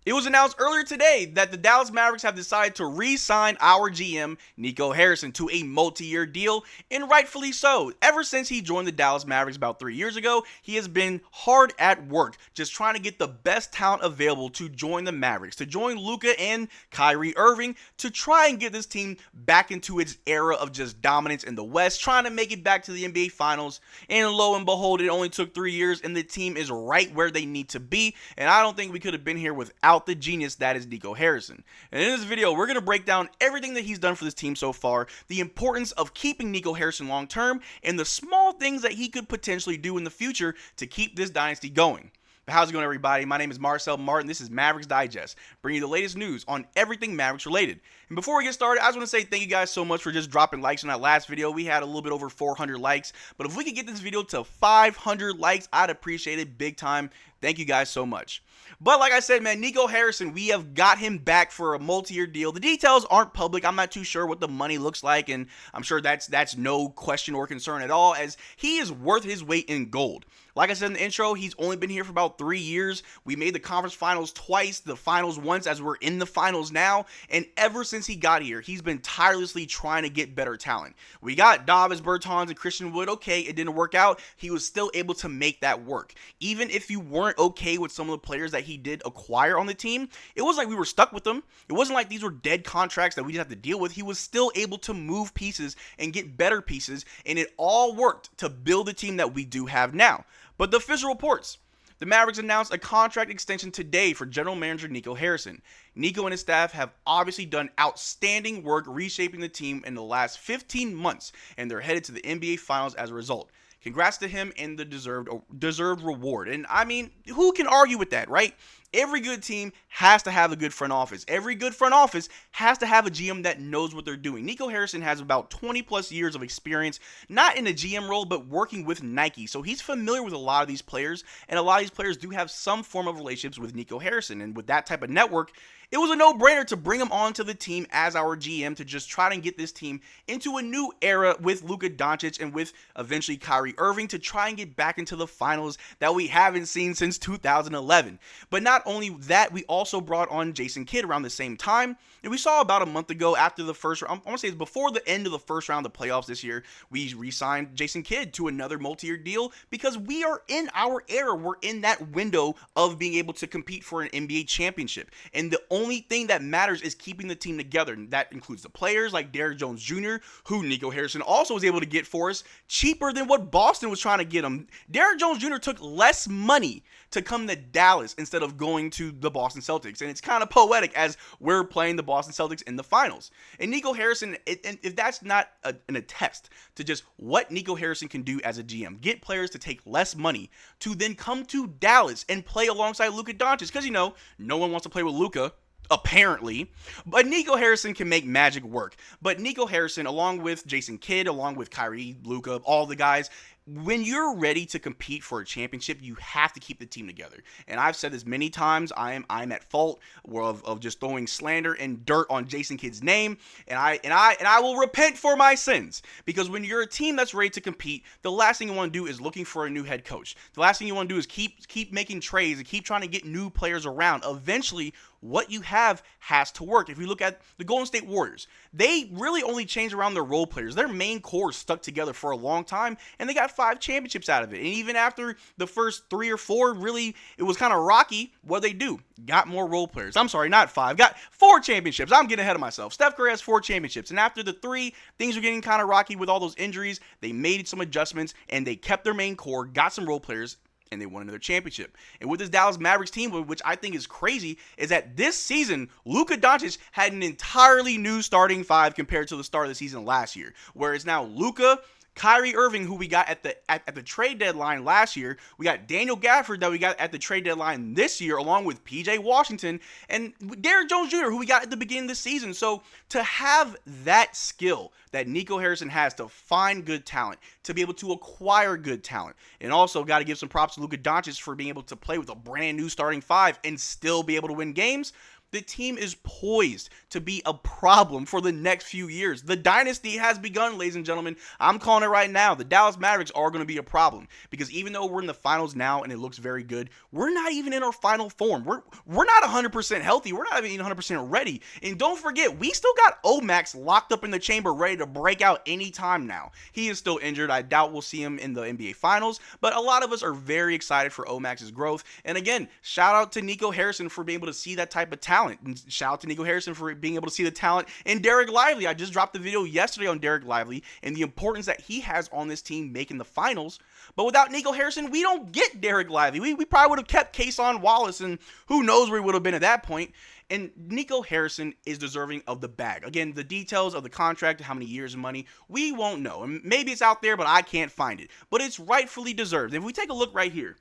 It was announced earlier today that the Dallas Mavericks have decided to re-sign our GM, Nico Harrison, to a multi-year deal, and rightfully so. Ever since he joined the Dallas Mavericks about 3 years ago, he has been hard at work, just trying to get the best talent available to join the Mavericks, to join Luka and Kyrie Irving, to try and get this team back into its era of just dominance in the West, trying to make it back to the NBA Finals. And lo and behold, it only took 3 years, and the team is right where they need to be, and I don't think we could have been here without the genius that is Nico Harrison. And in this video, we're going to break down everything that he's done for this team so far, the importance of keeping Nico Harrison long term, and the small things that he could potentially do in the future to keep this dynasty going. But how's it going, everybody? My name is Marcel Martin. This is Mavericks Digest, bringing you the latest news on everything Mavericks related. And before we get started, I just want to say thank you guys so much for just dropping likes on that last video. We had a little bit over 400 likes, but if we could get this video to 500 likes, I'd appreciate it big time. Thank you guys so much. But like I said, man, Nico Harrison, we have got him back for a multi-year deal. The details aren't public. I'm not too sure what the money looks like, and I'm sure that's no question or concern at all, as he is worth his weight in gold. Like I said in the intro, he's only been here for about 3 years. We made the conference finals twice, the finals once, as we're in the finals now. And ever since he got here, he's been tirelessly trying to get better talent. We got Davis Bertans and Christian Wood. Okay, it didn't work out. He was still able to make that work. Even if you weren't okay with some of the players that he did acquire on the team, it wasn't like we were stuck with them. It wasn't like these were dead contracts that we didn't have to deal with. He was still able to move pieces and get better pieces, and it all worked to build the team that we do have now. But the official reports, the Mavericks announced a contract extension today for general manager Nico Harrison. Nico and his staff have obviously done outstanding work reshaping the team in the last 15 months, and they're headed to the NBA Finals as a result. Congrats to him and the deserved reward. And I mean, who can argue with that, right? Every good team has to have a good front office. Every good front office has to have a GM that knows what they're doing. Nico Harrison has about 20 plus years of experience, not in a GM role, but working with Nike. So he's familiar with a lot of these players, and a lot of these players do have some form of relationships with Nico Harrison. And with that type of network, it was a no-brainer to bring him onto the team as our GM to just try and get this team into a new era with Luka Doncic and with eventually Kyrie Irving to try and get back into the finals that we haven't seen since 2011. But not only that, we also brought on Jason Kidd around the same time. And we saw about a month ago after the first round, I want to say it's before the end of the first round of the playoffs this year, we re-signed Jason Kidd to another multi-year deal because we are in our era. We're in that window of being able to compete for an NBA championship. And the only thing that matters is keeping the team together. And that includes the players like Derrick Jones Jr., who Nico Harrison also was able to get for us cheaper than what Boston was trying to get him. Derrick Jones Jr. took less money to come to Dallas instead of going to the Boston Celtics. And it's kind of poetic as we're playing the Boston Celtics in the finals. And Nico Harrison, if that's not an attest to just what Nico Harrison can do as a GM, get players to take less money to then come to Dallas and play alongside Luka Doncic. Because, you know, no one wants to play with Luka, apparently, but Nico Harrison can make magic work. But Nico Harrison, along with Jason Kidd, along with Kyrie, Luka, all the guys, when you're ready to compete for a championship, you have to keep the team together. And I've said this many times. I'm at fault of just throwing slander and dirt on Jason Kidd's name, and I will repent for my sins. Because when you're a team that's ready to compete, the last thing you want to do is looking for a new head coach. The last thing you want to do is keep making trades and keep trying to get new players around. Eventually, what you have has to work. If you look at the Golden State Warriors, they really only changed around their role players. Their main core stuck together for a long time, and they got 5 championships out of it. And even after the first 3 or 4, really, it was kind of rocky. What they do? Got more role players. I'm sorry, not 5. Got 4 championships. I'm getting ahead of myself. Steph Curry has 4 championships. And after the 3, things were getting kind of rocky with all those injuries. They made some adjustments, and they kept their main core, got some role players, and they won another championship. And with this Dallas Mavericks team, which I think is crazy, is that this season, Luka Doncic had an entirely new starting 5 compared to the start of the season last year. Whereas now Luka, Kyrie Irving, who we got at the trade deadline last year. We got Daniel Gafford that we got at the trade deadline this year, along with PJ Washington and Derrick Jones Jr., who we got at the beginning of the season. So to have that skill that Nico Harrison has to find good talent, to be able to acquire good talent, and also got to give some props to Luka Doncic for being able to play with a brand new starting 5 and still be able to win games. the team is poised to be a problem for the next few years. The dynasty has begun, ladies and gentlemen. I'm calling it right now. The Dallas Mavericks are going to be a problem because even though we're in the finals now and it looks very good, we're not even in our final form. We're not 100% healthy. We're not even 100% ready. And don't forget, we still got Omax locked up in the chamber ready to break out anytime now. He is still injured. I doubt we'll see him in the NBA Finals, but a lot of us are very excited for Omax's growth. And again, shout out to Nico Harrison for being able to see that type of talent. And shout out to Nico Harrison for being able to see the talent in Derrick Lively. I just dropped the video yesterday on Derrick Lively and the importance that he has on this team making the finals. But without Nico Harrison, we don't get Derrick Lively. We probably would have kept Kason Wallace, and who knows where we would have been at that point. And Nico Harrison is deserving of the bag. Again, the details of the contract, how many years of money, we won't know. And maybe it's out there, but I can't find it. But it's rightfully deserved. If we take a lolook right here,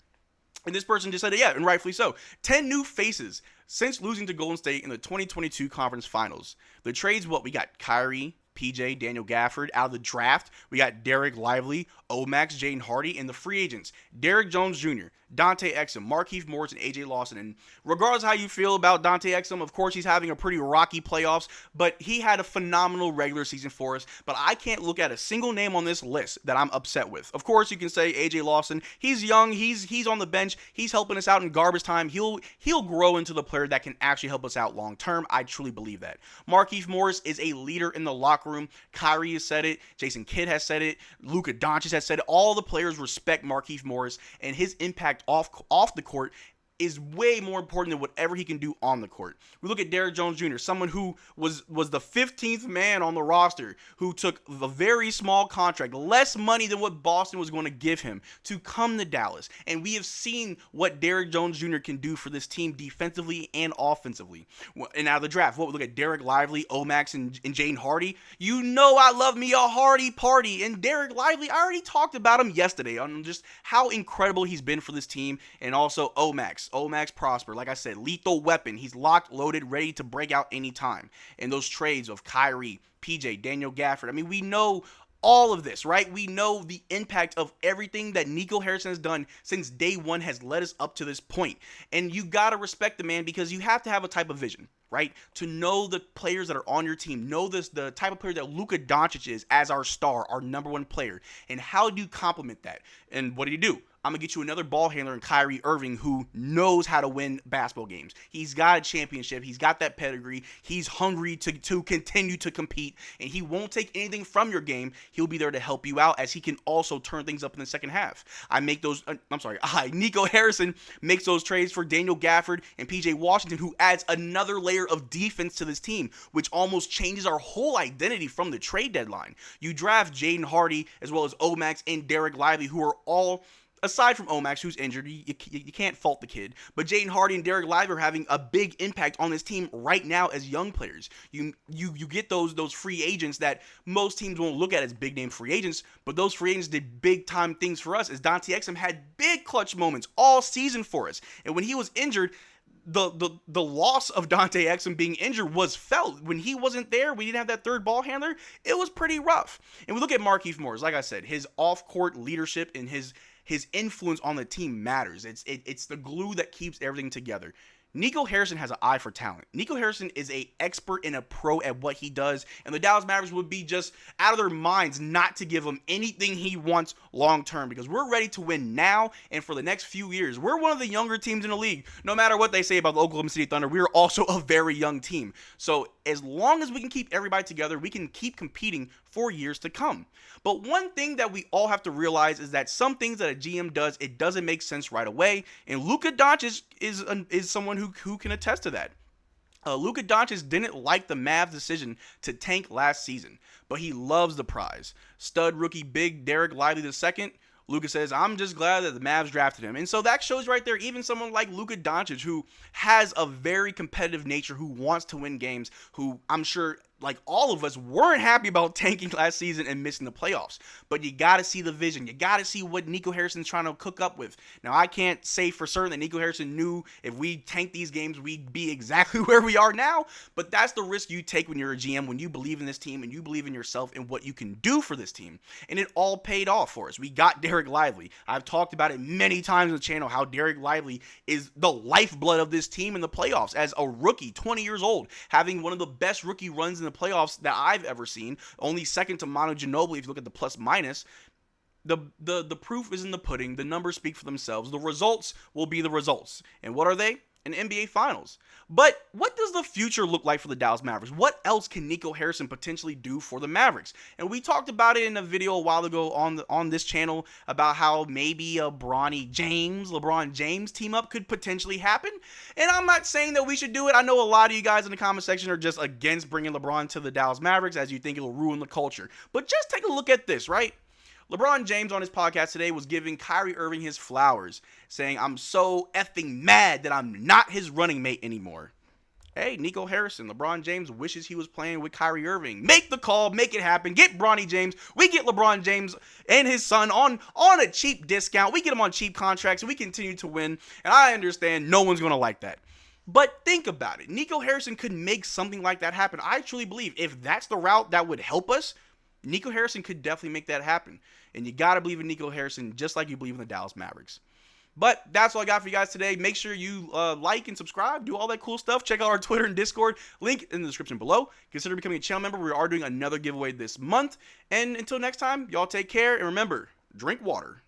and this person just said it, yeah, and rightfully so. 10 new faces since losing to Golden State in the 2022 conference finals. The trades, we got Kyrie, PJ, Daniel Gafford. Out of the draft, we got Derrick Lively, Omax, Jaden Hardy, and the free agents, Derrick Jones Jr., Dante Exum, Markieff Morris, and AJ Lawson. And regardless of how you feel about Dante Exum, of course he's having a pretty rocky playoffs, but he had a phenomenal regular season for us. But I can't look at a single name on this list that I'm upset with. Of course, you can say AJ Lawson. He's young. He's on the bench. He's helping us out in garbage time. He'll grow into the player that can actually help us out long term. I truly believe that. Markieff Morris is a leader in the locker room. Kyrie has said it. Jason Kidd has said it. Luka Doncic has said it. All the players respect Markieff Morris, and his impact off the court is way more important than whatever he can do on the court. We look at Derrick Jones Jr., someone who was the 15th man on the roster, who took a very small contract, less money than what Boston was going to give him, to come to Dallas. And we have seen what Derrick Jones Jr. can do for this team defensively and offensively. And out of the draft, we look at Derrick Lively, Omax, and Jaden Hardy. You know I love me a Hardy party. And Derrick Lively, I already talked about him yesterday on just how incredible he's been for this team. And also Omax Prosper, like I said, lethal weapon. He's locked, loaded, ready to break out anytime. And those trades of Kyrie, PJ, Daniel Gafford. I mean, we know all of this, right? We know the impact of everything that Nico Harrison has done since day one has led us up to this point. And you got to respect the man because you have to have a type of vision, right? To know the players that are on your team, know the type of player that Luka Doncic is as our star, our number one player. And how do you complement that? And what do you do? I'm going to get you another ball handler in Kyrie Irving who knows how to win basketball games. He's got a championship. He's got that pedigree. He's hungry to continue to compete, and he won't take anything from your game. He'll be there to help you out as he can also turn things up in the second half. Nico Harrison makes those trades for Daniel Gafford and PJ Washington, who adds another layer of defense to this team, which almost changes our whole identity from the trade deadline. You draft Jaden Hardy as well as Omax and Derrick Lively, who are all, aside from Omax, who's injured, you can't fault the kid. But Jaden Hardy and Derrick Lively are having a big impact on this team right now as young players. You get those free agents that most teams won't look at as big name free agents, but those free agents did big time things for us. As Dante Exum had big clutch moments all season for us, and when he was injured, the loss of Dante Exum being injured was felt. When he wasn't there, we didn't have that third ball handler. It was pretty rough. And we look at Markieff Morris, like I said, his off-court leadership and his influence on the team matters. It's the glue that keeps everything together. Nico Harrison has an eye for talent. Nico Harrison is an expert and a pro at what he does, and the Dallas Mavericks would be just out of their minds not to give him anything he wants long term, because we're ready to win now and for the next few years. We're one of the younger teams in the league. No matter what they say about the Oklahoma City Thunder, we're also a very young team. So as long as we can keep everybody together, we can keep competing for years to come. But one thing that we all have to realize is that some things that a GM does, it doesn't make sense right away. And Luka Doncic is someone who can attest to that. Luka Doncic didn't like the Mavs' decision to tank last season, but he loves the prize. Stud rookie big Derrick Lively II. Luka says, I'm just glad that the Mavs drafted him. And so that shows right there, even someone like Luka Doncic, who has a very competitive nature, who wants to win games, who I'm sure like all of us, weren't happy about tanking last season and missing the playoffs. But you got to see the vision. You got to see what Nico Harrison's trying to cook up with. Now, I can't say for certain that Nico Harrison knew if we tanked these games, we'd be exactly where we are now. But that's the risk you take when you're a GM, when you believe in this team and you believe in yourself and what you can do for this team. And it all paid off for us. We got Derrick Lively. I've talked about it many times on the channel how Derrick Lively is the lifeblood of this team in the playoffs as a rookie, 20 years old, having one of the best rookie runs in the playoffs that I've ever seen, only second to Manu Ginobili if you look at the plus minus. The proof is in the pudding. The numbers speak for themselves. The results will be the results. And what are they? An NBA Finals. But what does the future look like for the Dallas Mavericks? What else can Nico Harrison potentially do for the Mavericks? And we talked about it in a video a while ago on this channel about how maybe a LeBron James team up could potentially happen. And I'm not saying that we should do it. I know a lot of you guys in the comment section are just against bringing LeBron to the Dallas Mavericks as you think it'll ruin the culture. But just take a look at this, right? LeBron James on his podcast today was giving Kyrie Irving his flowers, saying, "I'm so effing mad that I'm not his running mate anymore." Hey, Nico Harrison, LeBron James wishes he was playing with Kyrie Irving. Make the call, make it happen, get Bronny James. We get LeBron James and his son on a cheap discount. We get them on cheap contracts, and we continue to win. And I understand no one's going to like that. But think about it. Nico Harrison could make something like that happen. I truly believe if that's the route that would help us, Nico Harrison could definitely make that happen. And you got to believe in Nico Harrison just like you believe in the Dallas Mavericks. But that's all I got for you guys today. Make sure you like and subscribe. Do all that cool stuff. Check out our Twitter and Discord. Link in the description below. Consider becoming a channel member. We are doing another giveaway this month. And until next time, y'all take care. And remember, drink water.